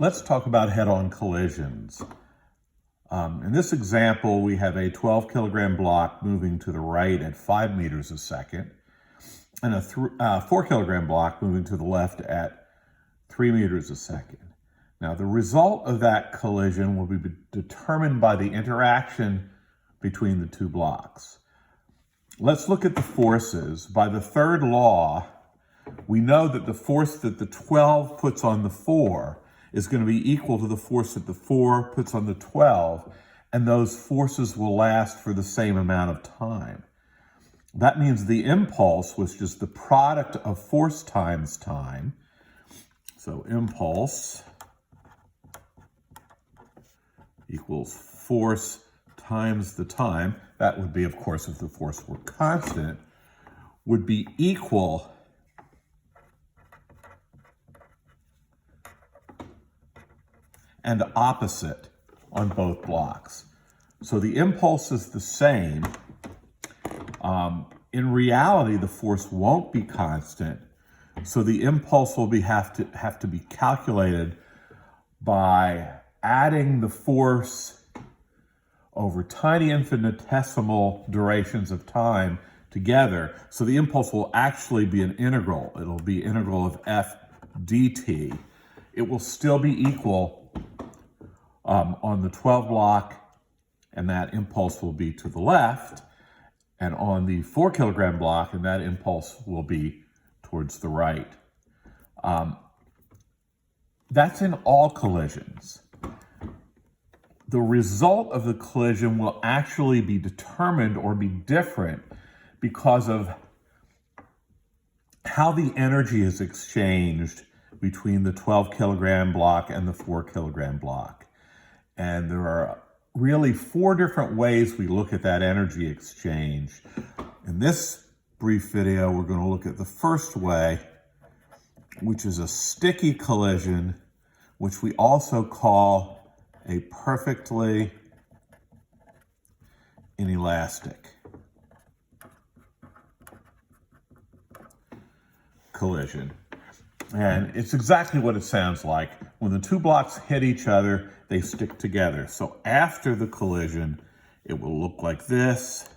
Let's talk about head-on collisions. In this example, we have a 12 kilogram block moving to the right at 5 meters a second, and a 4 kilogram block moving to the left at 3 meters a second. Now, the result of that collision will be determined by the interaction between the two blocks. Let's look at the forces. By the third law, we know that the force that the 12 puts on the 4 is going to be equal to the force that the 4 puts on the 12, and those forces will last for the same amount of time. That means the impulse, which is the product of force times time, so impulse equals force times the time, that would be, of course, if the force were constant, would be equal and opposite on both blocks. So the impulse is the same. In reality, the force won't be constant, so the impulse will have to be calculated by adding the force over tiny infinitesimal durations of time together. So the impulse will actually be an integral. It'll be integral of f dt. It will still be equal on the 12 block, and that impulse will be to the left, and on the 4 kilogram block, and that impulse will be towards the right. That's in all collisions. The result of the collision will actually be determined or be different because of how the energy is exchanged between the 12 kilogram block and the 4 kilogram block. And there are really 4 different ways we look at that energy exchange. In this brief video, we're going to look at the first way, which is a sticky collision, which we also call a perfectly inelastic collision. And it's exactly what it sounds like. When the two blocks hit each other, they stick together. So after the collision, it will look like this.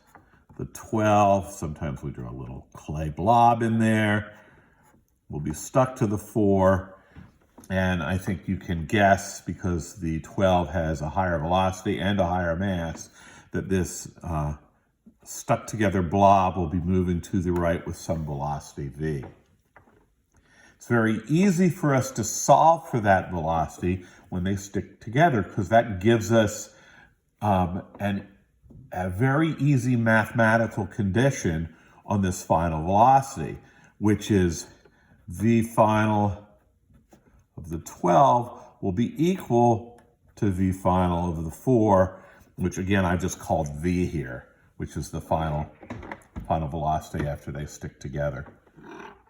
The 12, sometimes we draw a little clay blob in there, will be stuck to the 4. And I think you can guess, because the 12 has a higher velocity and a higher mass, that this stuck together blob will be moving to the right with some velocity v. It's very easy for us to solve for that velocity when they stick together, because that gives us a very easy mathematical condition on this final velocity, which is v final of the 12 will be equal to v final of the 4, which again I just called v here, which is the final velocity after they stick together.